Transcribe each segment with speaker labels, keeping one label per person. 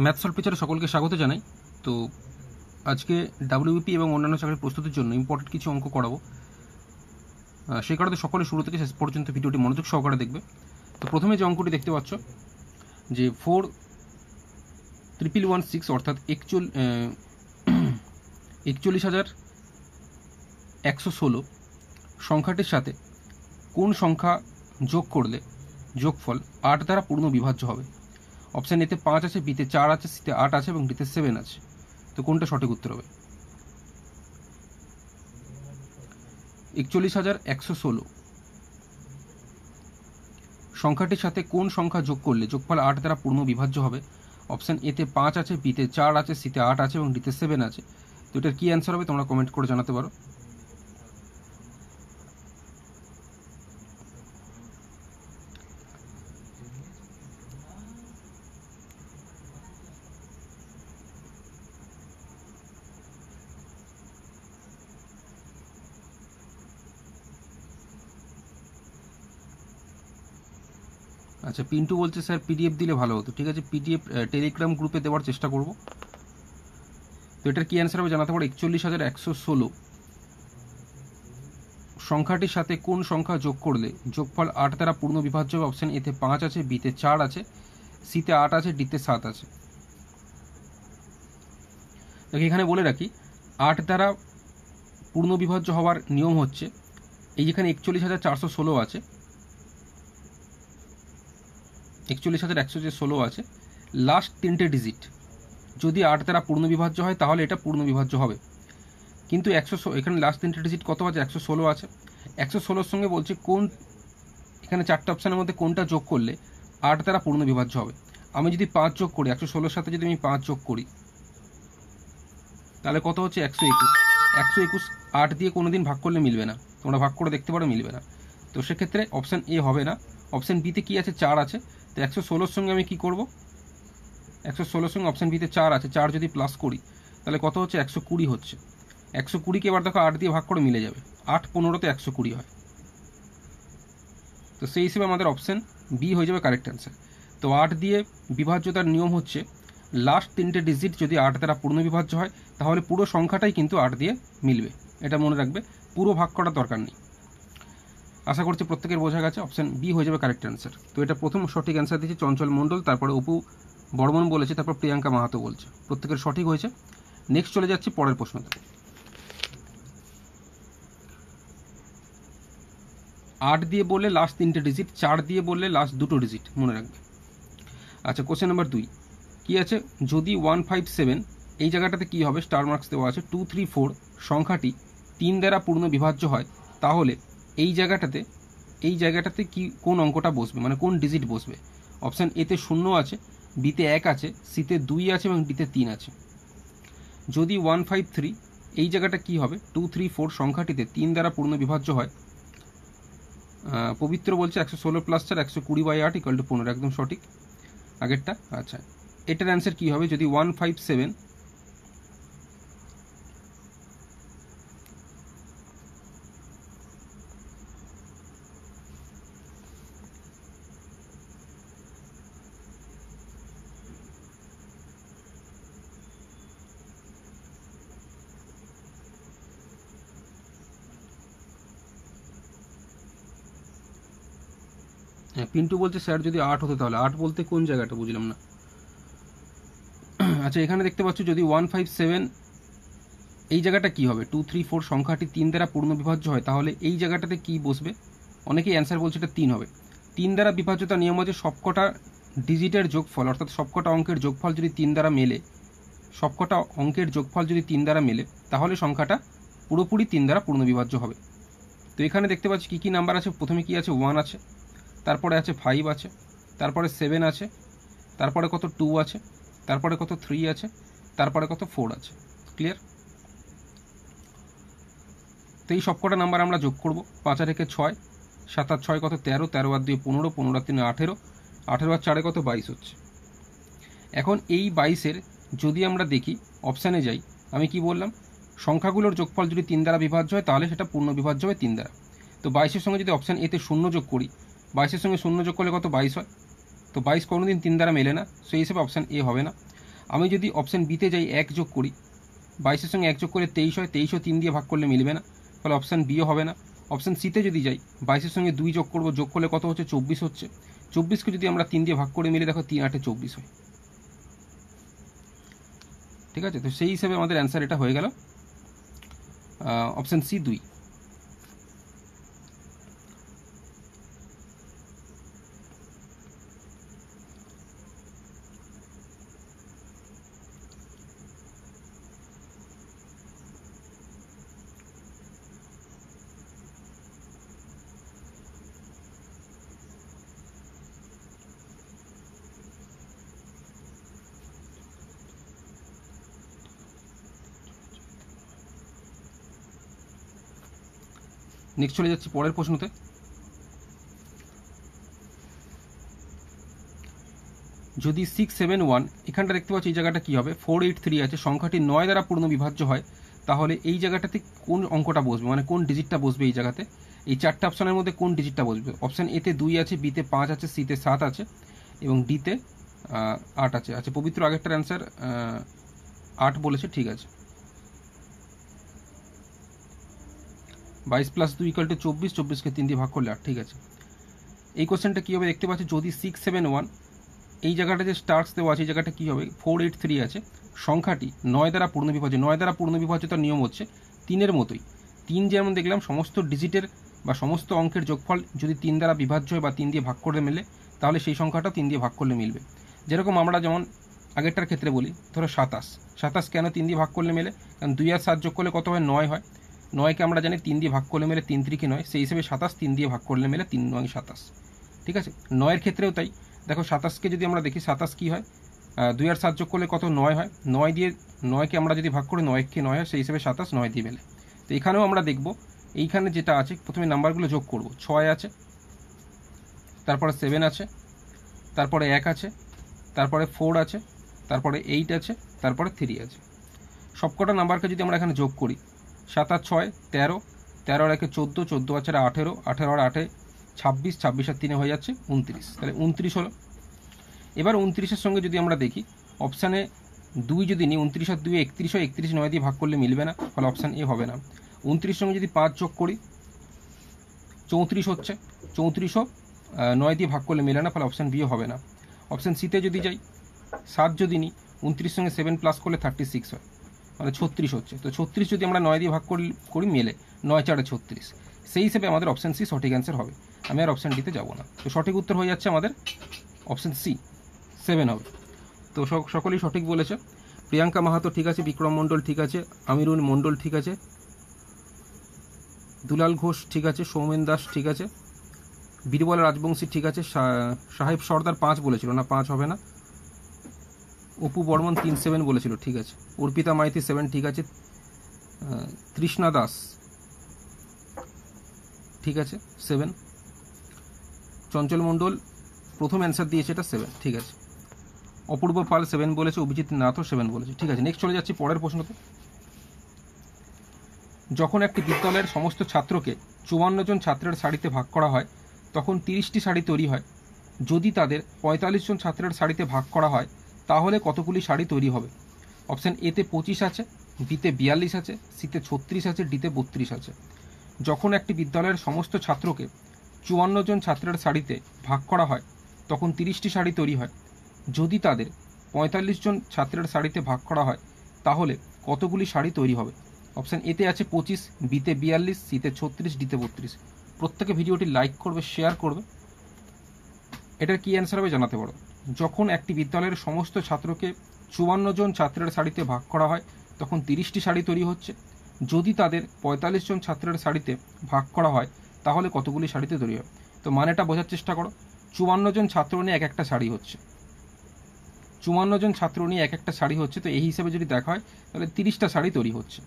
Speaker 1: Math solve টিচারে সকলকে স্বাগত জানাই। তো আজকে ডাব্লিউবিপি এবং অন্যান্য চাকরির প্রস্তুতির জন্য ইম্পর্টেন্ট কিছু অঙ্ক করাবো। সেই কারণে সকলে শুরু থেকে শেষ পর্যন্ত ভিডিওটি মনোযোগ সহকারে দেখবে। তো প্রথমে যে অঙ্কটি দেখতে পাচ্ছ যে 4,116 অর্থাৎ 41,116 সংখ্যাটির সাথে কোন সংখ্যা যোগ করলে যোগফল 8 দ্বারা পূর্ণ বিভাজ্য হবে? অপশান এতে 5 আছে, বিতে 4 আছে, সিতে 8 আছে এবং ডিতে 7 আছে। তো কোনটা সঠিক উত্তর হবে? 41,116 সংখ্যাটির সাথে কোন সংখ্যা যোগ করলে যোগফল 8 দ্বারা পূর্ণ বিভাজ্য হবে? অপশান এতে 5 আছে, বিতে 4 আছে, সিতে 8 আছে এবং ডিতে 7 আছে। তো এটার কি অ্যান্সার হবে তোমরা কমেন্ট করে জানাতে পারো। আচ্ছা, পিন্টু বলছে স্যার পিডিএফ দিলে ভালো হতো। ঠিক আছে, পিডিএফ টেলিগ্রাম গ্রুপে দেওয়ার চেষ্টা করব। তো এটার কি অ্যান্সার হবে জানাতে পারো। 41,116 সংখ্যাটির সাথে কোন সংখ্যা যোগ করলে যোগফল 8 দ্বারা পূর্ণ বিভাজ্য হবে? অপশান এতে 5 আছে, বিতে 4 আছে, সিতে 8 আছে, ডিতে 7 আছে। দেখো এখানে বলে রাখি 8 দ্বারা পূর্ণ বিভাজ্য হওয়ার নিয়ম হচ্ছে এই যেখানে 41,416 আছে, 41,116 আছে, লাস্ট 3টে ডিজিট যদি 8 দ্বারা পূর্ণ বিভাজ্য হয় তাহলে এটা পূর্ণ বিভাজ্য হবে। কিন্তু এখানে লাস্ট 3টে ডিজিট কত আছে? 116 আছে। 116-র সঙ্গে বলছে কোন, এখানে 4টে অপশানের মধ্যে কোনটা যোগ করলে 8 দ্বারা পূর্ণ বিভাজ্য হবে। আমি যদি 5 যোগ করি, 116-র সাথে যদি আমি 5 যোগ করি তাহলে কত হচ্ছে? 121। 121 8 দিয়ে কোনোদিন ভাগ করলে মিলবে না, তোমরা ভাগ করে দেখতে পারো, মিলবে না। তো সেক্ষেত্রে অপশান এ হবে না। অপশান বিতে কি আছে? 4 আছে। তো 116-র সঙ্গে আমি কি করব? 116-র সঙ্গে অপশান বিতে 4 আছে, 4 যদি প্লাস করি তাহলে কত হচ্ছে? 120 হচ্ছে। 120-কে এবার দেখো 8 দিয়ে ভাগ করে মিলে যাবে, 8 15-তে 120 হয়। তো সেই হিসেবে আমাদের অপশান বি হয়ে যাবে কারেক্ট অ্যান্সার। তো 8 দিয়ে বিভাজ্যতার নিয়ম হচ্ছে লাস্ট 3টে ডিজিট যদি 8 দ্বারা পূর্ণ বিভাজ্য হয় তাহলে পুরো সংখ্যাটাই কিন্তু 8 দিয়ে মিলবে। এটা মনে রাখবে, পুরো ভাগ করার দরকার নেই। আশা করছি প্রত্যেকের বোঝা গেছে, অপশান বি হয়ে যাবে কারেক্ট অ্যান্সার। তো এটা প্রথম সঠিক অ্যান্সার দিয়েছে চঞ্চল মণ্ডল, তারপরে অপু বর্মন বলেছে, তারপর প্রিয়াঙ্কা মাহাতো বলছে। প্রত্যেকের সঠিক হয়েছে। নেক্সট চলে যাচ্ছি পরের প্রশ্নতে। 8 দিয়ে বললে লাস্ট 3টে ডিজিট, 4 দিয়ে বললে লাস্ট 2টো ডিজিট, মনে রাখবে। আচ্ছা, কোশ্চেন নাম্বার 2 কি আছে? যদি 157 এই জায়গাটাতে কি হবে? স্টার মার্কস দেওয়া আছে। 234 সংখ্যাটি 3 দ্বারা পূর্ণ বিভাজ্য হয় তাহলে এই জায়গাটাতে কি কোন অঙ্কটা বসবে, মানে কোন ডিজিট বসবে? অপশান এতে 0 আছে, বিতে 1 আছে, সিতে 2 আছে এবং ডিতে 3 আছে। যদি 153 এই জায়গাটা কি হবে? 234 সংখ্যাটিতে 3 দ্বারা পূর্ণ বিভাজ্য হয়। পবিত্র বলছে 116 + 4 120/8 = 15, একদম সঠিক আগেরটা। আচ্ছা, এটার অ্যান্সার কি হবে? যদি 157 পিন্টু বলছে স্যার যদি 8 হতো তাহলে 8 বলতে কোন জায়গাটা বুঝলাম না। আচ্ছা, এখানে দেখতে পাচ্ছ যদি 157 এই জায়গাটা কি হবে? 234 সংখ্যাটি 3 দ্বারা পূর্ণ বিভাজ্য হয় তাহলে এই জায়গাটাতে কি বসবে? অনেকেই অ্যান্সার বলছে এটা 3 হবে। 3 দ্বারা বিভাজ্যতা নিয়ম আছে সবকটা ডিজিটের যোগফল অর্থাৎ সবকটা অঙ্কের যোগফল যদি 3 দ্বারা মেলে, সবকটা অঙ্কের যোগফল যদি 3 দ্বারা মেলে তাহলে সংখ্যাটা পুরোপুরি 3 দ্বারা পূর্ণ বিভাজ্য হবে। তো এখানে দেখতে পাচ্ছি কী কী নাম্বার আছে। প্রথমে কি আছে? 1 আছে, তারপরে আছে 5 আছে, তারপরে 7 আছে, তারপরে কত 2 আছে, তারপরে কত 3 আছে, তারপরে কত 4 আছে। ক্লিয়ার? তো এই সবকটা নাম্বার আমরা যোগ করব। 5 আর 1 6, 7 আর 6 কত 13, 13 আর 2 15, 15 আর 3 18, 18 আর 4 কত 22 হচ্ছে। এখন এই 22-এর যদি আমরা দেখি অপশানে যাই, আমি কি বললাম? সংখ্যাগুলোর যোগফল যদি 3 দ্বারা বিভাজ্য হয় তাহলে সেটা পূর্ণ বিভাজ্য হবে 3 দ্বারা। তো 22-এর সঙ্গে যদি অপশান এতে 0 যোগ করি, 22-এর সঙ্গে 0 যোগ করলে কত 22 হয়। তো 22 কোনোদিন 3 দ্বারা মেলে না, সেই হিসেবে অপশান এ হবে না। আমি যদি অপশান বিতে যাই 1 যোগ করি, 22-এর সঙ্গে 1 যোগ করে 23 হয়, 23ও 3 দিয়ে ভাগ করলে মিলবে না, ফলে অপশান বিও হবে না। অপশান সিতে যদি যাই, 22-এর সঙ্গে 2 যোগ করবো, যোগ করলে কত হচ্ছে 24 হচ্ছে, 24কে যদি আমরা 3 দিয়ে ভাগ করে মিলে দেখো 3 8 24 হয়। ঠিক আছে, তো সেই হিসাবে আমাদের অ্যান্সার এটা হয়ে গেল অপশান সি 2। নেক্সট চলে যাচ্ছি পরের প্রশ্নতে। যদি 671, এখানটা দেখতে পাচ্ছি এই জায়গাটা কি হবে, 483 আছে, সংখ্যাটি 9 দ্বারা পূর্ণ বিভাজ্য হয়, তাহলে এই জায়গাটাতে কোন অঙ্কটা বসবে, মানে কোন ডিজিটটা বসবে এই জায়গাতে? এই চারটে অপশনের মধ্যে কোন ডিজিটটা বসবে? অপশান এতে 2 আছে, বিতে 5 আছে, সিতে 7 আছে এবং ডিতে 8 আছে। আচ্ছা, পবিত্র আগেরটার অ্যান্সার 8 বলেছে, ঠিক আছে। 22 + 2 = 24, 24কে 3 দিয়ে ভাগ করলে 8, ঠিক আছে। এই কোশ্চেনটা কী হবে দেখতে পাচ্ছি, যদি 671, এই জায়গাটা যে স্টার্স দেওয়া আছে, এই জায়গাটা কী হবে, 483 আছে, সংখ্যাটি 9 দ্বারা পূর্ণ বিভাজ্য। 9 দ্বারা পূর্ণ বিভাজ্যতার নিয়ম হচ্ছে 3-এর মতোই। 3 যেমন দেখলাম সমস্ত ডিজিটের বা সমস্ত অঙ্কের যোগফল যদি 3 দ্বারা বিভাজ্য হয় বা 3 দিয়ে ভাগ করলে মেলে, তাহলে সেই সংখ্যাটা 3 দিয়ে ভাগ করলে মিলবে। যেরকম আমরা যেমন আগেরটার ক্ষেত্রে বলি, ধরো 27 কেন 3 দিয়ে ভাগ করলে মেলে? কারণ 2 আর 7 যোগ করলে কত হয়, 9 হয়। 9কে আমরা জানি 3 দিয়ে ভাগ করলে মেলে 3 3 9, সেই হিসেবে 27 3 দিয়ে ভাগ করলে মেলে 3 9 27। ঠিক আছে, 9-এর ক্ষেত্রেও তাই। দেখো 27কে যদি আমরা দেখি, 27 কী হয়, 2 আর 7 যোগ করলে কত, 9 হয়। 9 দিয়ে 9কে আমরা যদি ভাগ করি, 9কে 9 হয়, সেই হিসেবে 27 9 দিয়ে মেলে। তো এখানেও আমরা দেখব, এইখানে যেটা আছে, প্রথমে নাম্বারগুলো যোগ করব। 6 আছে, তারপরে 7 আছে, তারপরে 1 আছে, তারপরে 4 আছে, তারপরে 8 আছে, তারপরে 3 আছে। সবকটা নাম্বারকে যদি আমরা এখানে যোগ করি, 7 আর 6 13, 13 আর 1 14, 14 আছে 18, 18 আর 8 26, 26 আর 3 হয়ে যাচ্ছে 29, তাহলে 29 হলো। এবার 29-এর সঙ্গে যদি আমরা দেখি, অপশানে 2 যদি নিই, 29 আর 2 31 হয়, 31 9 দিয়ে ভাগ করলে মিলবে না, ফলে অপশান এ হবে না। 29-এর সঙ্গে যদি 5 যোগ করি, 34 হচ্ছে, 34ও 9 দিয়ে ভাগ করলে মেলে না, ফলে অপশান বিও হবে না। অপশান সিতে যদি যাই, 7 যদি নিই, 29 সঙ্গে 7 প্লাস করলে 36 হয়, মানে 36 হচ্ছে। তো 36 যদি আমরা 9 দিয়ে ভাগ করি মেলে, 9 4 36, সেই হিসেবে আমাদের অপশান সি সঠিক অ্যান্সার হবে। আমি আর অপশান ডিতে যাবো না। তো সঠিক উত্তর হয়ে যাচ্ছে আমাদের অপশান সি 7 হবে। তো সকলেই সঠিক বলেছে। প্রিয়াঙ্কা মাহাতো ঠিক আছে, বিক্রম মণ্ডল ঠিক আছে, আমিরুল মণ্ডল ঠিক আছে, দুলাল ঘোষ ঠিক আছে, সৌমেন দাস ঠিক আছে, বীরবল রাজবংশী ঠিক আছে, সাহেব সর্দার 5 বলেছিল না, 5 হবে না। অপু বর্মন 3 7 বলেছিল, ঠিক আছে। অর্পিতা মাইতি 7 ঠিক আছে, তৃষ্ণা দাস ঠিক আছে 7, চঞ্চল মণ্ডল প্রথম অ্যান্সার দিয়েছে এটা 7, ঠিক আছে। অপূর্ব পাল 7 বলেছে, অভিজিৎ নাথও 7 বলেছে, ঠিক আছে। নেক্সট চলে যাচ্ছি পরের প্রশ্নতে। যখন একটি বিদ্যালয়ের সমস্ত ছাত্রকে 54 জন ছাত্রের সারিতে ভাগ করা হয়, তখন 30টি সারি তৈরি হয়। যদি তাদের 45 জন ছাত্রের সারিতে ভাগ করা হয়, তাহলে কতগুলি সারি তৈরি হবে? অপশান এতে 25 আছে, বিতে 42 আছে, সিতে 36 আছে, ডিতে 32 আছে। যখন একটি বিদ্যালয়ের সমস্ত ছাত্রকে 54 জন ছাত্রের সারিতে ভাগ করা হয়, তখন 30টি সারি তৈরি হয়। যদি তাদের 45 জন ছাত্রের সারিতে ভাগ করা হয়, তাহলে কতগুলি সারি তৈরি হবে? অপশান এতে আছে 25, বিতে 42, সিতে 36, ডিতে 32। প্রত্যেকে ভিডিওটি লাইক করবে, শেয়ার করবে। এটার কি অ্যান্সার হবে জানাতে পারো। যখন একটি বিদ্যালয়ের সমস্ত ছাত্রকে 54 জন ছাত্রের সারিতে ভাগ করা হয়, তখন 30টি সারি তৈরি হচ্ছে। যদি তাদের 45 জন ছাত্রের সারিতে ভাগ করা হয়, তাহলে কতগুলি সারিতে তৈরি হবে? তো মানেটা বোঝার চেষ্টা করো। 54 জন ছাত্র নিয়ে এক একটা সারি হচ্ছে, 54 জন ছাত্র নিয়ে এক একটা সারি হচ্ছে, তো এই হিসেবে যদি দেখা হয় তাহলে 30টা সারি তৈরি হচ্ছে,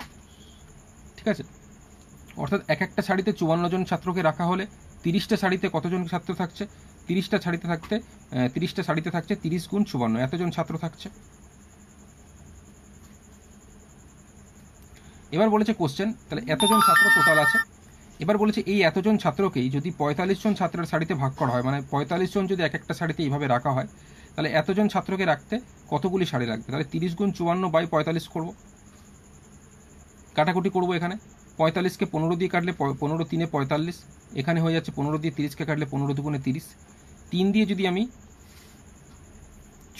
Speaker 1: ঠিক আছে। অর্থাৎ এক একটা সারিতে 54 জন ছাত্রকে রাখা হলে 30টা সারিতে কতজন ছাত্র থাকছে? 30টা সারিতে থাকছে 30 গুণ 54, এতজন ছাত্র থাকছে। এবার বলেছে কোশ্চেন, তাহলে এতজন ছাত্র টোটাল আছে। এবার বলেছে এই এতজন ছাত্রকেই যদি 45 জন ছাত্রের সারিতে ভাগ করা হয়, মানে 45 জন যদি এক একটা সারিতে এইভাবে রাখা হয়, তাহলে এতজন ছাত্রকে রাখতে কতগুলি সারি লাগবে? তাহলে 30 গুণ 54/45 করব, কাটাকুটি করব। এখানে 45কে 15 দিয়ে কাটলে 15 3 45, এখানে হয়ে যাচ্ছে 15 দিয়ে 30কে কাটলে 15 2 30, 3 দিয়ে যদি আমি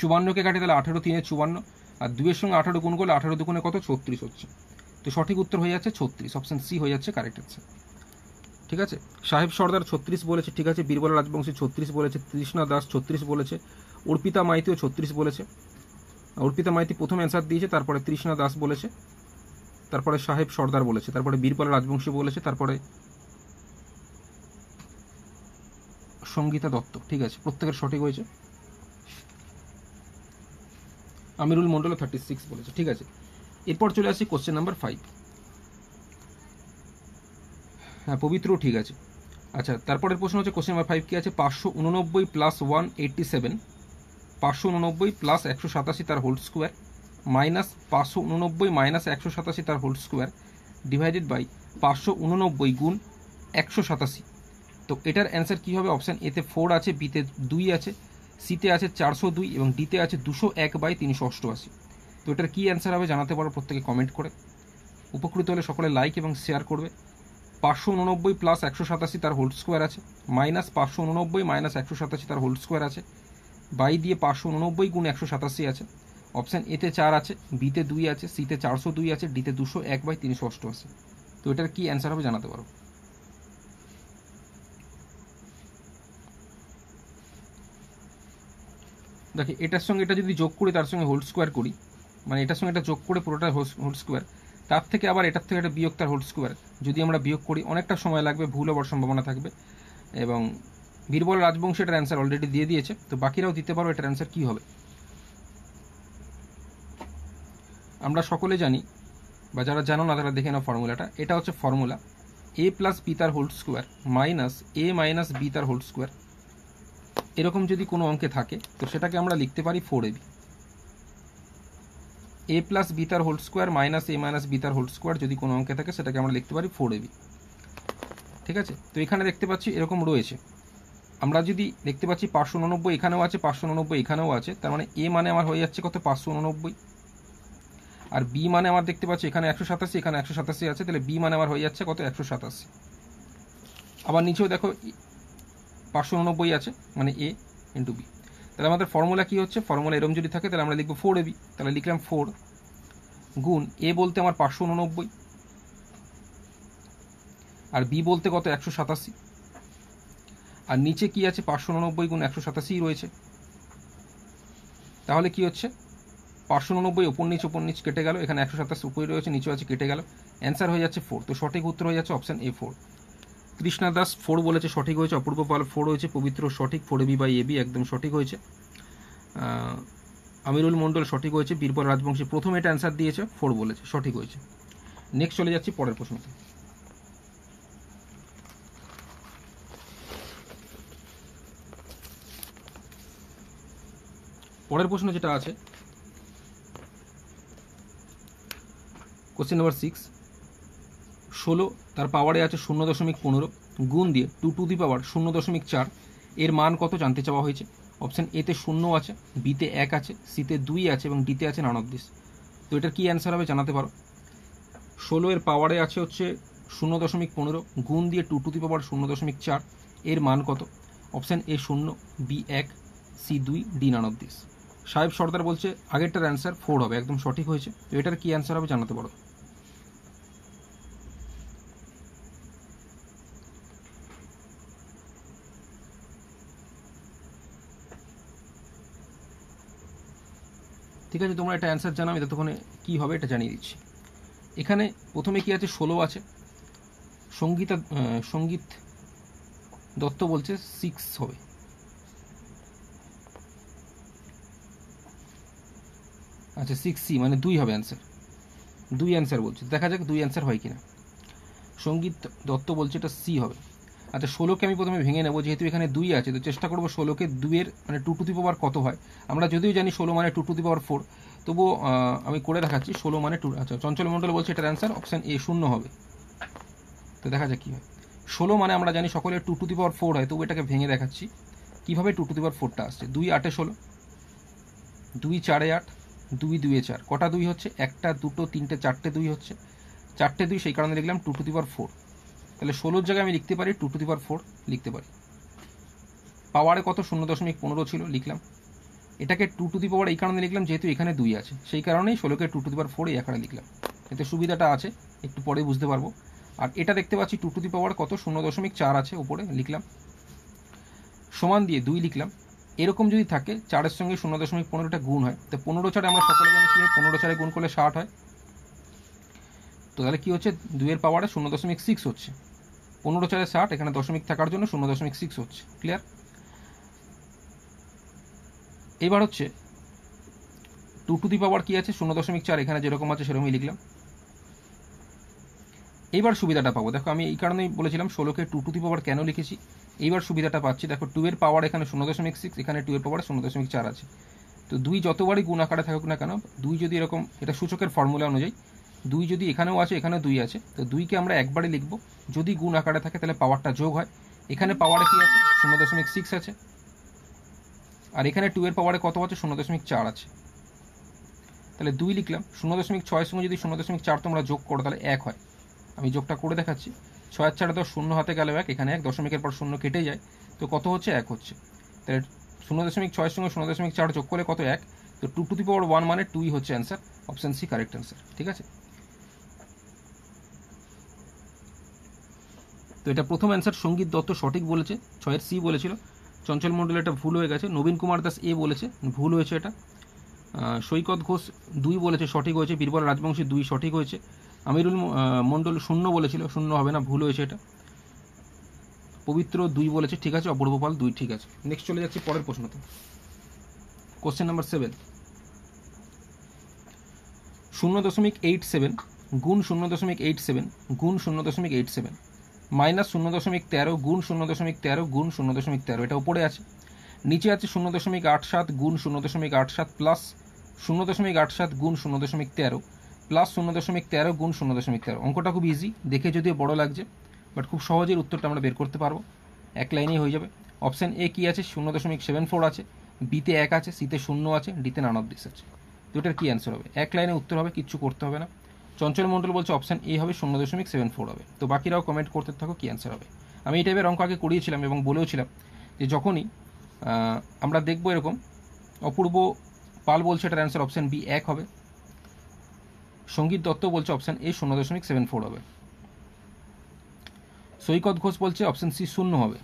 Speaker 1: 54কে কাটি তাহলে 18 3 54, আর 2-এর সঙ্গে 18 গুণ করলে 18 2 কত? 36 হচ্ছে। তো সঠিক উত্তর হয়ে যাচ্ছে 36, অপশন সি হয়ে যাচ্ছে কারেক্ট অ্যান্সার। ঠিক আছে, সাহেব সর্দার 36 বলেছে, ঠিক আছে, বীরবল রাজবংশী 36 বলেছে, তৃষ্ণা দাস 36 বলেছে, অর্পিতা মাইতিও 36 বলেছে। অর্পিতা মাইতি প্রথম অ্যান্সার দিয়েছে, তারপরে তৃষ্ণা দাস বলেছে, তারপরে সাহেব সর্দার বলেছে, তারপরে বীরবল রাজবংশী বলেছে, তারপরে সঙ্গীতা দত্ত। ঠিক আছে, প্রত্যেকের সঠিক হয়েছে। আমিরুল মন্ডল 36 বলেছে। ঠিক আছে, এরপর চলে আসি কোশ্চেন নাম্বার 5। হ্যাঁ, পবিত্রও ঠিক আছে। আচ্ছা, তারপরের প্রশ্ন হচ্ছে কোশ্চেন নাম্বার 5 কি আছে? 589 প্লাস 187, 589 প্লাস 187 তার হোল স্কোয়ার, মাইনাস 589 মাইনাস 187 তার হোল স্কোয়ার, ডিভাইডেড বাই 589 গুণ 187। তো এটার অ্যান্সার কী হবে? অপশান এতে 4 আছে, বিতে 2 আছে, সিতে আছে 402 এবং ডিতে আছে 201/388। তো এটার কী অ্যান্সার হবে জানাতে পারো প্রত্যেকে কমেন্ট করে। উপকৃত হলে সকলে লাইক এবং শেয়ার করবে। 589 প্লাস 187 তার হোল স্কোয়ার আছে, মাইনাস 589 মাইনাস 187 তার হোল স্কোয়ার আছে, বাই দিয়ে 589 গুণ 187 আছে। অপশান এতে 4 আছে, বিতে 2 আছে, সিতে 402 আছে, ডিতে 201/388। তো এটার কি অ্যান্সার হবে জানাতে পারো। দেখি, এটার সঙ্গে এটা যদি যোগ করি, তার সঙ্গে হোল স্কোয়ার করি, মানে এটার সঙ্গে এটা যোগ করে পুরোটা হোল স্কোয়ার, তার থেকে আবার এটার থেকে একটা বিয়োগ তার হোল স্কোয়ার, যদি আমরা বিয়োগ করি অনেকটা সময় লাগবে, ভুল হওয়ার সম্ভাবনা থাকবে। এবং বীরবল রাজবংশী এটার অ্যান্সার অলরেডি দিয়ে দিয়েছে, তো বাকিরাও দিতে পারো এটার অ্যান্সার কী হবে। আমরা সকলে জানি, বা যারা জানো না তারা দেখে নাও ফর্মুলাটা। এটা হচ্ছে ফর্মুলা এ প্লাস বি তার হোল স্কোয়ার মাইনাস এ মাইনাস বি তার হোল স্কোয়ার। এরকম যদি কোনো অঙ্কে থাকে তো সেটাকে আমরা লিখতে পারি 4ab, এ প্লাস বি তার হোল স্কোয়ার মাইনাস এ মাইনাস বি তার হোল স্কোয়ার যদি কোনো অঙ্কে থাকে সেটাকে আমরা লিখতে পারি 4ab। ঠিক আছে, তো এখানে দেখতে পাচ্ছি এরকম রয়েছে। আমরা যদি দেখতে পাচ্ছি 589 এখানেও আছে, 589 এখানেও আছে, তার মানে এ মানে আমার হয়ে যাচ্ছে কত? 589। আর বি মানে আমার দেখতে পাচ্ছি এখানে 187, এখানে 187 আছে, তাহলে বি মানে আমার হয়ে যাচ্ছে কত? 187। আবার নিচেও দেখো 589 আছে, মানে এ ইন্টু বি। তাহলে আমাদের ফর্মুলা কি হচ্ছে? ফর্মুলা এরকম যদি থাকে তাহলে আমরা লিখবো 4ab। তাহলে লিখলাম 4 গুণ এ বলতে আমার 589 আর বি বলতে কত? 187। আর নিচে কি আছে? 589 গুণ 187 রয়েছে। তাহলে কি হচ্ছে? 589 ওপর নিচ কেটে গেল, এখানে 187 উপরে রয়েছে, নিচেও আছে, কেটে গেল, অ্যান্সার হয়ে যাচ্ছে 4। তো সঠিক উত্তর হয়ে যাচ্ছে অপশান এ 4। কৃষ্ণা দাস 4 বলেছে, সঠিক হয়েছে। অপূর্ব পাল 4 হয়েছে। পবিত্র সঠিক, 4ab/ab একদম সঠিক হয়েছে। আমিরুল মন্ডল সঠিক হয়েছে। বীরবল রাজবংশী প্রথম এটা অ্যান্সার দিয়েছে, 4 বলেছে, সঠিক হয়েছে। নেক্সট চলে যাচ্ছি পরের প্রশ্নতে। পরের প্রশ্ন যেটা আছে কোশ্চেন নাম্বার 6, 16 তার পাওয়ারে আছে 0.15 গুণ দিয়ে 2 টু দি পাওয়ার 0.4 এর মান কত জানতে চাওয়া হয়েছে। অপশান এতে 0 আছে, বিতে 1 আছে, সিতে 2 আছে এবং ডিতে আছে নান অফ দিস। তো এটার কি অ্যান্সার হবে জানাতে পারো। 16 এর পাওয়ারে আছে হচ্ছে 0.15 গুণ দিয়ে 2 টু দি পাওয়ার 0.4 এর মান কত। Option A 0, B 1, C 2, D none of this. সাহেব সর্দার বলছে আগেরটার অ্যান্সার 4 হবে, একদম সঠিক হয়েছে। তো এটার কি অ্যান্সার হবে জানাতে পারো। ঠিক আছে, তোমরা এটা অ্যান্সার জানো, আমি ততক্ষণে কী হবে এটা জানিয়ে দিচ্ছি। এখানে প্রথমে কি আছে? 16 আছে। সঙ্গীত দত্ত বলছে 6 হবে। আচ্ছা, 6C মানে 2 হবে অ্যান্সার। 2 অ্যান্সার বলছে, দেখা যাক 2 অ্যান্সার হয় কিনা। সঙ্গীত দত্ত বলছে এটা সি হবে। আচ্ছা, 16কে আমি প্রথমে ভেঙে নেবো, যেহেতু এখানে 2 আছে তো চেষ্টা করবো 16কে 2 এর মানে 2 টু দি পাওয়ার কত হয়। আমরা যদিও জানি 16 মানে 2 টু দি পাওয়ার 4, তবুও আমি করে দেখাচ্ছি 16 মানে 2। আচ্ছা, চঞ্চল মণ্ডল বলছে এটার অ্যান্সার অপশান এ 0 হবে। তো দেখা যাক কী হয়। 16 মানে আমরা জানি সকলের 2 টু দি পাওয়ার 4 হয়, তবু এটাকে ভেঙে দেখাচ্ছি কীভাবে 2 টু দি পাওয়ার 4টা আসছে। 2 8 16, 2 4 8, 2 2 4, কটা 2 হচ্ছে? একটা, দুটো, তিনটে, চারটে 2 হচ্ছে, চারটে 2, সেই কারণে লিখলাম 2 টু দি পাওয়ার 4। তাহলে 16 জায়গায় আমি লিখতে পারি 2 টু দি পাওয়ার 4 লিখতে পারি। পাওয়ারে কত? 0.15 ছিল, লিখলাম। এটাকে 2 টু দি পাওয়ার এই কারণে লিখলাম যেহেতু এখানে 2 আছে, সেই কারণেই 16কে 2 টু দি পাওয়ার 4 এই আকারে লিখলাম। এতে সুবিধাটা আছে, একটু পরে বুঝতে পারবো। আর এটা দেখতে পাচ্ছি 2 টু দি পাওয়ার কত? 0.4 আছে, উপরে লিখলাম, সমান দিয়ে 2 লিখলাম। এরকম যদি থাকে 4-এর সঙ্গে 0.15টা গুণ হয়, তো 15 4 আমরা সকলে জানি কি হয়, 15 4 গুণ করলে 60 হয়। তো তাহলে কি হচ্ছে? 2 এর পাওয়ারে 0.6 হচ্ছে। 15 4 60, এখানে দশমিক থাকার জন্য 0.6 হচ্ছে। ক্লিয়ার? এবার হচ্ছে 2 টু দি পাওয়ার কি আছে? 0.4, এখানে যেরকম আছে সেরকমই লিখলাম। এইবার সুবিধাটা পাবো। দেখো আমি এই কারণেই বলেছিলাম 16কে 2 টু দি পাওয়ার কেন লিখেছি। এইবার সুবিধাটা পাচ্ছি। দেখো 2 এর পাওয়ার এখানে 0.6, এখানে 2 এর পাওয়ার 0.4 আছে। তো 2 যতবারই গুণ আকারে থাকুক না কেন, 2 যদি এরকম, এটা সূচকের ফর্মুলা অনুযায়ী 2 যদি এখানেও আছে, এখানেও 2 আছে, তো 2কে আমরা একবারে লিখব। যদি গুণ আকারে থাকে তাহলে পাওয়ারটা যোগ হয়। এখানে পাওয়ারে কি আছে? 0.6 আছে। আর এখানে 2 এর পাওয়ারে কত আছে? 0.4 আছে। তাহলে 2 লিখলাম। 0.6 সঙ্গে যদি 0.4 তোমরা যোগ করো তাহলে 1 হয়। আমি যোগটা করে দেখাচ্ছি। 6 আর 4 10, 0 হাতে গেল 1, এখানে 1, দশমিকের পর 0 কেটে যায়, তো কত হচ্ছে? 1 হচ্ছে। তাহলে 0.6 সঙ্গে 0.4 যোগ করলে কত? 1। তো 2 টু দি পাওয়ার 1 মানে 2ই হচ্ছে answer. Option C correct answer. ঠিক আছে? তো এটা প্রথম অ্যান্সার। সঙ্গীত দত্ত সঠিক বলেছে, 6-এর সি বলেছিল। চঞ্চল মণ্ডল এটা ভুল হয়ে গেছে। নবীন কুমার দাস এ বলেছে, ভুল হয়েছে এটা। সৈকত ঘোষ 2 বলেছে, সঠিক হয়েছে। বীরবল রাজবংশী 2 সঠিক হয়েছে। আমিরুল মণ্ডল 0 বলেছিল, 0 হবে না, ভুল হয়েছে এটা। পবিত্র 2 বলেছে, ঠিক আছে। অপূর্ব পাল 2, ঠিক আছে। নেক্সট চলে যাচ্ছি পরের প্রশ্নতে। কোশ্চেন নাম্বার 7, 0.87 গুণ 0.87 গুণ 0.87 মাইনাস 0.13 গুণ 0.13 গুণ 0.13, এটা উপরে আছে। নিচে আছে 0.87 গুণ 0.87 প্লাস 0.87 গুণ 0.13 প্লাস 0.13 গুণ 0.13। অঙ্কটা খুব ইজি, দেখে যদিও বড় লাগছে, বাট খুব সহজেই উত্তরটা আমরা বের করতে পারবো, এক লাইনেই হয়ে যাবে। অপশান এ কি আছে? 0.74 আছে, বিতে 1 আছে, সিতে 0 আছে, ডিতে নান অফ দিস আছে। তো এটার কি অ্যান্সার হবে? এক লাইনে উত্তর হবে, কিচ্ছু করতে হবে না। চঞ্চল মণ্ডল বলছে অপশান এ হবে, 0.74 হবে। তো বাকিরাও কমেন্ট করতে থাকো কি অ্যান্সার হবে। আমি এই টাইপের অঙ্ক আগে করিয়েছিলাম এবং বলেওছিলাম যে যখনই আমরা দেখবো এরকম, অপূর্ব পাল বলছে এটার অ্যান্সার অপশান বি 1 হবে। সঙ্গীত দত্ত বলছে অপশান এ 0.74 হবে। সৈকত ঘোষ বলছে অপশান সি 0 হবে।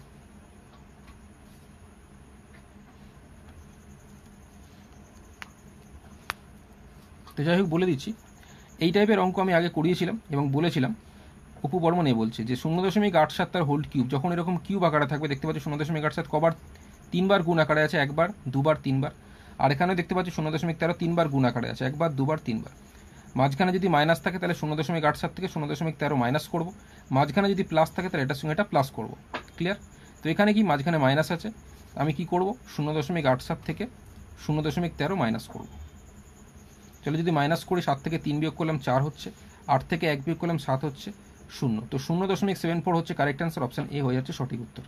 Speaker 1: তো যাই হোক বলে দিচ্ছি, এই টাইপের অঙ্ক আমি আগে করিয়েছিলাম এবং বলেছিলাম। অপু বর্মন এ বলছে যে 0.87 তার হোল কিউব, যখন এরকম কিউব আকারে থাকবে, দেখতে পাচ্ছি 0.87 কবার? 3বার গুণ আকারে আছে, 1বার, 2বার, 3বার। আর এখানে দেখতে পাচ্ছি 0.13 3বার গুণ আকারে আছে, 1বার, 2বার, 3বার। মাঝখানে যদি মাইনাস থাকে তাহলে 0.87 থেকে 0.13 মাইনাস করব। মাঝখানে যদি প্লাস থাকে তাহলে এটার সঙ্গে এটা প্লাস করব। ক্লিয়ার? তো এখানে কি মাঝখানে মাইনাস আছে, আমি কি করব? 0.87 থেকে 0.13 মাইনাস করব। চলো যদি মাইনাস করি, 7 থেকে 3 বিয়োগ করলাম 4 হচ্ছে, 8 থেকে 1 বিয়োগ করলাম 7 হচ্ছে 0। তো 0.74 হচ্ছে কারেক্ট অ্যান্সার। অপশান এ হয়ে যাচ্ছে সঠিক উত্তর।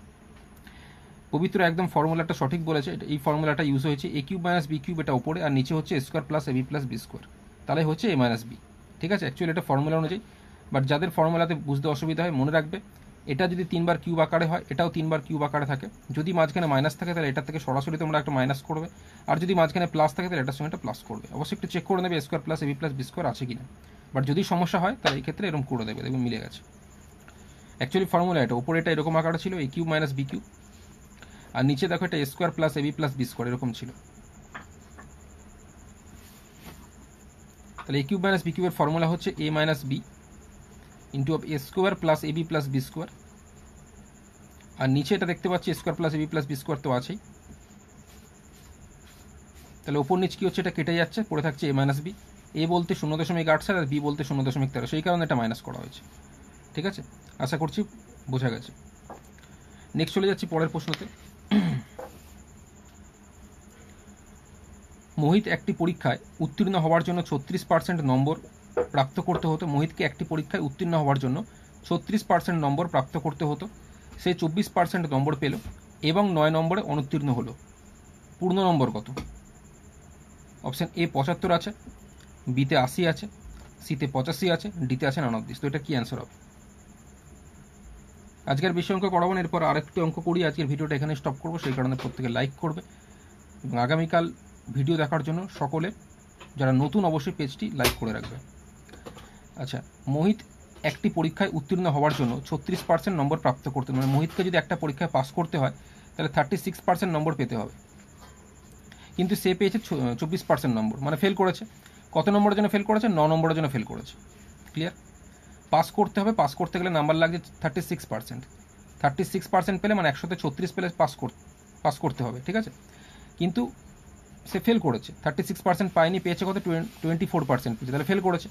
Speaker 1: পবিত্র একদম ফর্মুলাটা সঠিক বলেছে, এই ফর্মুলাটা ইউজ হয়েছে। এ কিউব মাইনাস বি কিউব এটা উপরে, আর নিচে হচ্ছে square plus A B plus B square, তাহলে হচ্ছে এ মাইনাস বি। ঠিক আছে? অ্যাকচুয়ালি এটা ফর্মুলা অনুযায়ী, বাট যাদের ফর্মুলাতে বুঝতে অসুবিধা হয় মনে রাখবে, এটা যদি 3বার কিউব আকারে হয়, এটাও 3বার কিউব আকারে থাকে। যদি মাঝখানে মাইনাস থাকে তাহলে এটা থেকে সরাসরি তোমরা একটা মাইনাস করবে, আর যদি মাঝখানে প্লাস থাকে তাহলে এটার সঙ্গে একটা প্লাস করবে। অবশ্যই একটু চেক করে নেবে square plus A B plus B square আছে কিনা, বাট যদি সমস্যা হয় তাহলে এই ক্ষেত্রে এরকম করে দেবে, দেখবেন মিলে গেছে। অ্যাকচুয়ালি ফর্মুলা এটা, উপরে এটা এরকম আকারে ছিল, A cube minus B cube, আর নিচে দেখো এটা square plus A B plus B square এরকম ছিল। তাহলে এ কিউব মাইনাস বি কিউবের ফর্মুলা হচ্ছে A minus B into of A square plus A B plus B square, আর নিচে এটা দেখতে পাচ্ছি square plus A B plus B square তো আছেই। তাহলে ওপর নিচ কি হচ্ছে? এটা কেটে যাচ্ছে, পড়ে থাকছে এ মাইনাস বি। এ বলতে 0.87 আর বি বলতে 0.13, সেই কারণে এটা মাইনাস করা হয়েছে। ঠিক আছে? আশা করছি বোঝা গেছে। নেক্সট চলে যাচ্ছি পরের প্রশ্নতে। মোহিত একটি পরীক্ষায় উত্তীর্ণ হওয়ার জন্য 36% নম্বর প্রাপ্ত করতে হতো। মোহিতকে একটি পরীক্ষায় উত্তীর্ণ হওয়ার জন্য 36% নম্বর প্রাপ্ত করতে হতো। সে 24% নম্বর পেল এবং 9 নম্বরে অনুত্তীর্ণ হলো। পূর্ণ নম্বর কত? অপশান এ 75 আছে, বিতে 80 আছে, সিতে 85 আছে, ডিতে আছে 49। তো এটা কি অ্যান্সার হবে? আজকের বেশি অঙ্ক করাবো না, এরপর আরেকটি অঙ্ক করি। আজকের ভিডিওটা এখানে স্টপ করবো, সেই কারণে প্রত্যেকে লাইক করবে এবং আগামীকাল ভিডিও দেখার জন্য সকলে যারা নতুন অবশ্যই পেজটি লাইক করে রাখবে। আচ্ছা, মোহিত একটি পরীক্ষায় উত্তীর্ণ হওয়ার জন্য 36% নম্বর প্রাপ্ত করতে, মানে মোহিতকে যদি একটা পরীক্ষায় পাস করতে হয় তাহলে 36% নম্বর পেতে হবে, কিন্তু সে পেয়েছে 24% নম্বর, মানে ফেল করেছে। কত নম্বরের জন্য ফেল করেছে? 9 নম্বরের জন্য ফেল করেছে। ক্লিয়ার? পাস করতে হবে, পাস করতে গেলে নাম্বার লাগছে 36%। 36% পেলে মানে 100তে 36 পেলে পাস করতে হবে, ঠিক আছে? কিন্তু সে ফেল করেছে, 36% পায়নি, পেয়েছে কত? 24% পেয়েছে, তাহলে ফেল করেছে।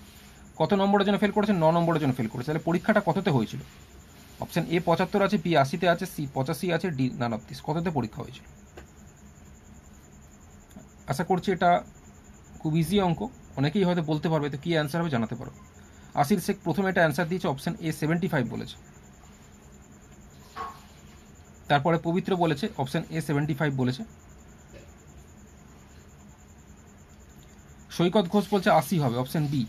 Speaker 1: কত নম্বরের জন্য ফেল করেছে? 9 নম্বরের জন্য ফেল করেছে। তাহলে পরীক্ষাটা কততে হয়েছিল? অপশান এ 75 আছে, বি 80-তে আছে, সি 85 আছে, ডি 49। কততে পরীক্ষা হয়েছিল? আশা করছি এটা খুব ইজি অঙ্ক, অনেকেই হয়তো বলতে পারবে। তো কী অ্যান্সার হবে জানাতে পারো। আসির শেখ প্রথমে এটা অ্যান্সার দিয়েছে, অপশান এ 75 বলেছে। তারপরে পবিত্র বলেছে অপশান এ 75 বলেছে। সৈকত ঘোষ বলছে 80 হবে, অপশান বি।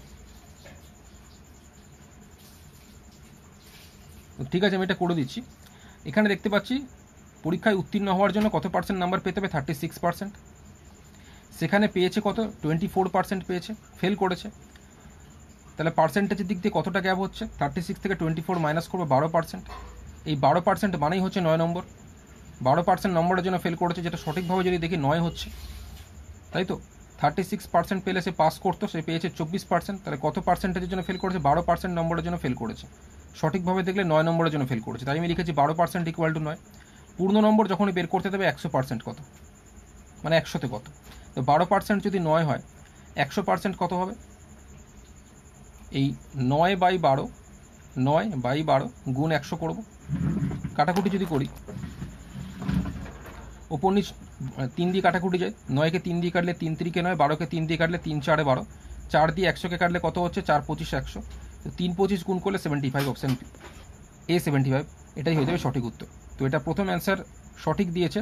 Speaker 1: ঠিক আছে, আমি এটা করে দিচ্ছি। এখানে দেখতে পাচ্ছি পরীক্ষায় উত্তীর্ণ হওয়ার জন্য কত পার্সেন্ট নাম্বার পেতে হবে? 36%। সেখানে পেয়েছে কত? 24% পেয়েছে, ফেল করেছে। তাহলে পার্সেন্টেজের দিক দিয়ে কতটা গ্যাপ হচ্ছে? 36 থেকে 24 মাইনাস করবো 12%। এই 12% মানেই হচ্ছে 9 নম্বর। 12% নম্বরের জন্য ফেল করেছে, যেটা সঠিকভাবে যদি দেখি 9 হচ্ছে, তাই তো? 36% পেলে সে পাস করতো, সে পেয়েছে 24%। তাহলে কত পার্সেন্টেজের জন্য ফেল করেছে? 12% নম্বরের জন্য ফেল করেছে। সঠিকভাবে দেখলে 9 নম্বরের জন্য ফেল করেছে, তাই আমি লিখেছি 12% ইকুয়াল টু 9। পূর্ণ নম্বর যখনই বের করতে দেবে 100% কত, মানে 100তে কত। তো 12% যদি 9 হয়, 100% কত হবে? এই 9/12, 9/12 গুণ 100 করব। কাটাকুটি যদি করি, ওপর নিচ 3 দিয়ে কাটাকুটি যায়। 9কে 3 দিয়ে কাটলে 3 3 9, 12কে 3 দিয়ে কাটলে 3 4 12, 4 দিয়ে 100কে কাটলে কত হচ্ছে? 4 25 100। তো 3 25 গুণ করলে 75, অপশান এ 75, এটাই হয়ে যাবে সঠিক উত্তর। তো এটা প্রথম অ্যান্সার সঠিক দিয়েছে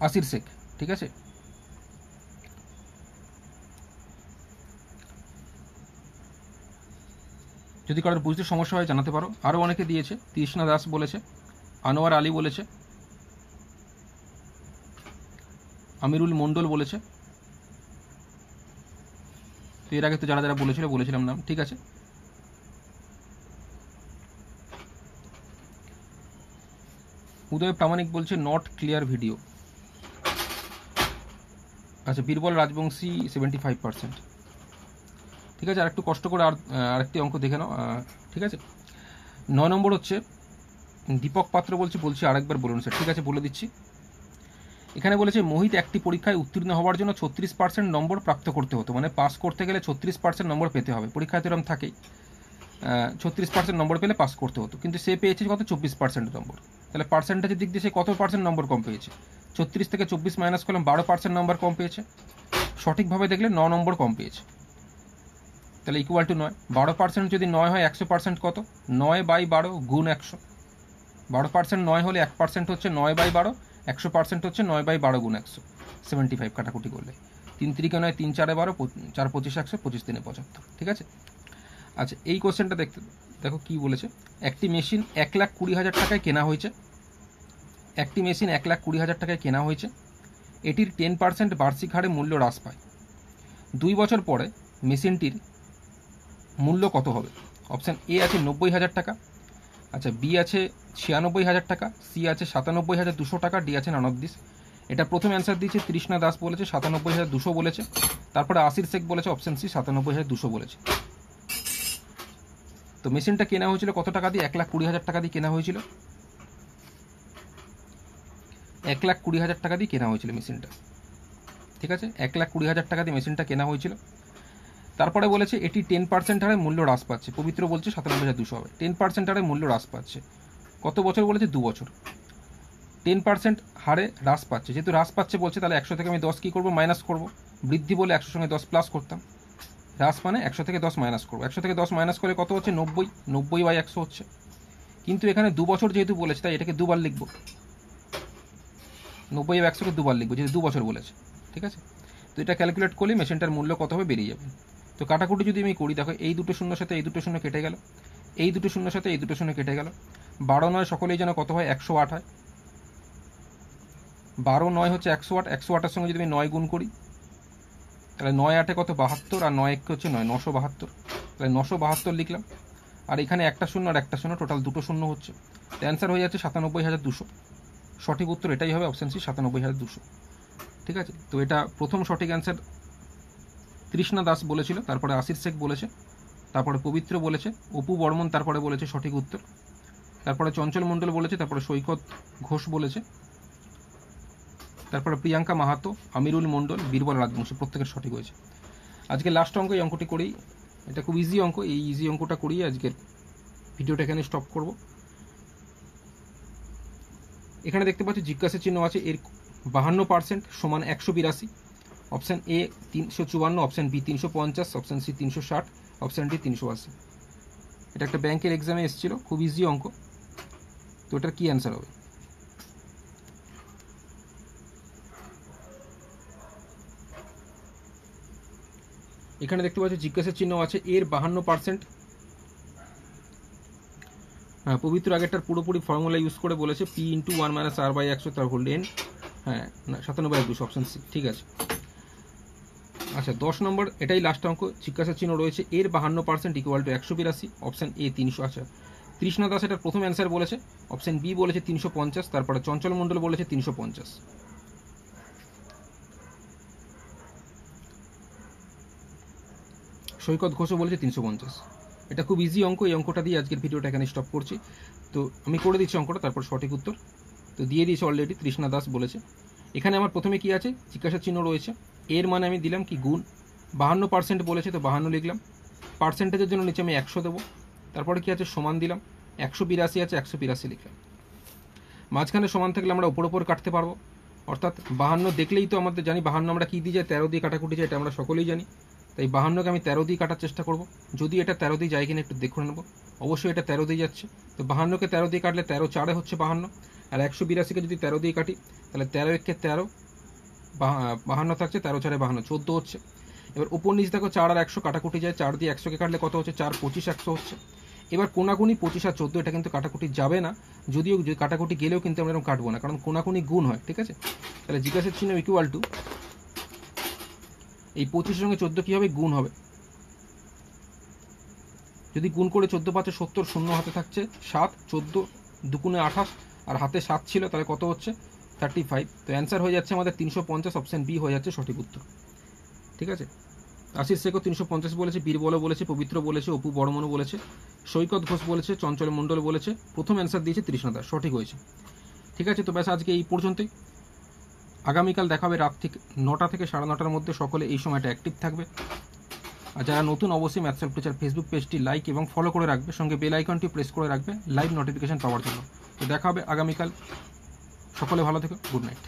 Speaker 1: আসির শেখ, ঠিক আছে? যদি কারোর বুঝতে সমস্যা হয় জানাতে পারো। আরও অনেকে দিয়েছে, তৃষ্ণা দাস বলেছে, আনোয়ার আলী বলেছে, আমিরুল মণ্ডল বলেছে। তো এর আগে তো যারা যারা বলেছিলাম নাম, ঠিক আছে? উদয় প্রামাণিক বলছে নট ক্লিয়ার ভিডিও। আচ্ছা, বীরবল রাজবংশী 75%। ঠিক আছে, আর একটু কষ্ট করে আরেকটি অঙ্ক দেখে নাও, ঠিক আছে? 9 নম্বর হচ্ছে দীপক পাত্র বলছি আরেকবার বলুন স্যার। ঠিক আছে, বলে দিচ্ছি। এখানে বলেছে মোহিত একটি পরীক্ষায় উত্তীর্ণ হওয়ার জন্য 36% নম্বর প্রাপ্ত করতে হতো, মানে পাস করতে গেলে 36% নম্বর পেতে হবে। পরীক্ষায় তো এরকম থাকেই, 36% নম্বর পেলে পাস করতে হতো, কিন্তু সে পেয়েছে কত? 24% নম্বর। তাহলে পার্সেন্টেজের দিক দিয়ে সে কত পার্সেন্ট নম্বর কম পেয়েছে? 36 থেকে 24 মাইনাস করলাম, 12% নম্বর কম পেয়েছে। সঠিকভাবে দেখলে 9 নম্বর কম পেয়েছে, তাহলে ইকুয়াল টু 9। 12% যদি 9 হয়, 100% কত? 9/12 গুণ 100। 12% 9 হলে 1% হচ্ছে 9/12, 100% হচ্ছে 9/12 গুণ 100, 75 কাটাকুটি করলে। 3 3 9, 3 4 12, 4 25 100, 25 3 75, ঠিক আছে? আচ্ছা, এই কোশ্চেনটা দেখো কি বলেছে। একটি মেশিন 1,20,000 টাকায় কেনা হয়েছে। একটি মেশিন 1,20,000 টাকায় কেনা হয়েছে। এটির 10% বার্ষিক হারে মূল্য হ্রাস পায়। 2 বছর পরে মেশিনটির মূল্য কত হবে? অপশান এ আছে 90,000 টাকা, আচ্ছা বি আছে 96,000 টাকা, সি আছে 97,200 টাকা, ডি আছে 49। এটা প্রথম অ্যান্সার দিয়েছে তৃষ্ণা দাস বলেছে 97,200 বলেছে। তারপরে আসির শেখ বলেছে অপশান সি 97,200 বলেছে। তো মেশিনটা কেনা হয়েছিল কত টাকা দিয়ে? 1,20,000 টাকা দিয়ে কেনা হয়েছিল। 1,20,000 টাকা দিয়ে কেনা হয়েছিল মেশিনটা, ঠিক আছে? 1,20,000 টাকা দিয়ে মেশিনটা কেনা হয়েছিল। তারপরে বলেছে এটি 10% হারে মূল্য হ্রাস পাচ্ছে। পবিত্র বলছে 97,200 হবে। 10% হারে মূল্য হ্রাস পাচ্ছে। কত বছর বলেছে? 2 বছর। 10% হারে হ্রাস পাচ্ছে, যেহেতু হ্রাস পাচ্ছে বলছে, তাহলে 100 থেকে আমি 10 কী করবো? মাইনাস করবো। বৃদ্ধি বলে 100 সঙ্গে 10 প্লাস করতাম, হ্রাস মানে 100 থেকে 10 মাইনাস করবো। 100 থেকে 10 মাইনাস করে কত হচ্ছে? 90, 90/100 হচ্ছে। কিন্তু এখানে 2 বছর যেহেতু বলেছে, তাই এটাকে দুবার লিখবো। 90 আর 100-কে দুবার লিখবো, যেহেতু 2 বছর বলেছে। ঠিক আছে, তো এটা ক্যালকুলেট করলে মেশিনটার মূল্য কত হবে বেরিয়ে যাবে। তো কাটাকুটি যদি আমি করি, দেখো এই দুটো শূন্যর সাথে এই দুটো শূন্য কেটে গেল, এই দুটো শূন্যর সাথে এই দুটো শূন্য কেটে গেল। 12 9 সকলেই যেন কত হয়, 108 হয়। 12 9 হচ্ছে 108, 108-এর সঙ্গে যদি আমি 9 গুণ করি, তাহলে 9 8-এ কত 72, আর 9 1-কে হচ্ছে 9, 972। তাহলে 972 লিখলাম, আর এখানে একটা শূন্য আর একটা শূন্য, টোটাল দুটো শূন্য হচ্ছে। তো অ্যান্সার হয়ে যাচ্ছে 97,200। সঠিক উত্তর এটাই হবে, অপশান সি 97,200। ঠিক আছে, তো এটা প্রথম সঠিক অ্যান্সার তৃষ্ণা দাস বলেছিল, তারপরে আশির শেখ বলেছে, তারপরে পবিত্র বলেছে, অপু বর্মন তারপরে বলেছে সঠিক উত্তর, তারপরে চঞ্চল মণ্ডল বলেছে, তারপরে সৈকত ঘোষ বলেছে, তারপরে প্রিয়াঙ্কা মাহাতো, আমিরুল মণ্ডল, বীরবল রাজবংশী, প্রত্যেকের সঠিক হয়েছে। আজকে লাস্ট অঙ্ক, এই অঙ্কটি করেই, এটা খুব ইজি অঙ্ক, এই ইজি অঙ্কটা করিয়ে আজকের ভিডিওটা এখানে স্টপ করব। এখানে দেখতে পাচ্ছি জিজ্ঞাসা চিহ্ন আছে, এর 52% সমান 182, option A 354, option B 350, option C 360, option D 380। এটা একটা ব্যাংকের এক্সামে এসেছিল, খুব ইজি অঙ্ক। তো এটার কি অ্যান্সার হবে? এখানে দেখতে পাচ্ছি জিজ্ঞাসা চিহ্ন আছে, এর 52%। হ্যাঁ, পবিত্র আগেরটার পুরোপুরি ফর্মুলা ইউজ করে বলেছে, পি ইন্টু 1 - r/100 তার হোল n। হ্যাঁ, 97,200, অপশান সি। ঠিক আছে, আচ্ছা 10 নম্বর, এটাই লাস্ট অঙ্ক। জিজ্ঞাসা চিহ্ন রয়েছে, এর 52% ইকুয়াল টু 182, অপশান এ 300। আচ্ছা, তৃষ্ণা দাস এটার প্রথম অ্যান্সার বলেছে, অপশান বি বলেছে 350, তারপরে চঞ্চল মণ্ডল বলেছে 350। সৈকত ঘোষও বলেছে 350। এটা খুব ইজি অঙ্ক, এই অঙ্কটা দিয়ে আজকের ভিডিওটা এখানে স্টপ করছি। তো আমি করে দিচ্ছি অঙ্কটা, তারপর সঠিক উত্তর তো দিয়ে দিয়েছি অলরেডি, তৃষ্ণা দাস বলেছে। এখানে আমার প্রথমে কি আছে, জিজ্ঞাসা চিহ্ন রয়েছে, এর মানে আমি দিলাম কি গুণ, 52% বলেছে তো 52 লিখলাম, পার্সেন্টেজের জন্য নিচে আমি 100 দেবো, তারপরে কি আছে সমান দিলাম, 182 আছে 182 লিখলাম। মাঝখানে সমান থাকলে আমরা ওপর ওপর কাটতে পারবো, অর্থাৎ 52 দেখলেই তো আমাদের জানি 52 আমরা কী দিয়ে যায়, 13 দিয়ে কাটাকুটি যায়, এটা আমরা সকলেই জানি। তাই 52-কে আমি 13 দিয়ে কাটার চেষ্টা করব, যদি এটা 13 দিয়ে যায় কিনা একটু দেখে নেবো। অবশ্যই এটা 13 দিয়ে যাচ্ছে, তো 52-কে 13 দিয়ে কাটলে 13 4 হচ্ছে 52, আর 182-কে যদি 13 দিয়ে কাটি তাহলে 13 1-কে 13, 52 থাকছে, 13 4 52, 14 হচ্ছে। এবার উপর নিচ দেখো 4 আর 100 কাটাকুটি যায়, 4 দিয়ে 100-কে কাটলে কত হচ্ছে, 4 25 100 হচ্ছে। এবার কোনাকুনি 25 আর 14, এটা কিন্তু কাটাকুটি যাবে না, যদিও কাটাকুটি গেলেও কিন্তু আমরা এরকম কাটবো না, কারণ কোনাকুনি গুণ হয়। ঠিক আছে, তাহলে জিজ্ঞাসার চিহ্ন ইকুয়াল টু, এই 25-এর সঙ্গে 14 কী হবে, গুণ হবে। যদি গুণ করে 14 5 70, শূন্য হাতে থাকছে 7, 14 2 28, আর হাতে 7 ছিল, তাহলে কত হচ্ছে 35। তো অ্যান্সার হয়ে যাচ্ছে আমাদের 350, অপশান বি হয়ে যাচ্ছে সঠিক উত্তর। ঠিক আছে, আশিস শেখও 350 বলেছে, বীরবলও বলেছে, পবিত্র বলেছে, অপু বর্মনও বলেছে, সৈকত ঘোষ বলেছে, চঞ্চল মণ্ডল বলেছে, প্রথম অ্যান্সার দিয়েছে তৃষ্ণা দাস, সঠিক হয়েছে। ঠিক আছে, তো ব্যাস আজকে এই পর্যন্তই। আগামীকাল দেখাবে রাত থেকে 9টা থেকে 9:30-র মধ্যে, সকলে এই সময়টা অ্যাক্টিভ থাকবে। আর যারা নতুন, অবশ্যই ম্যাথস হেল্প টিচার ফেসবুক পেজটি লাইক এবং ফলো করে রাখবে, সঙ্গে বেল আইকনটি প্রেস করে রাখবে লাইভ নোটিফিকেশন পাওয়ার জন্য। তো দেখা হবে আগামীকাল, সকলে ভালো থেকো, গুড নাইট।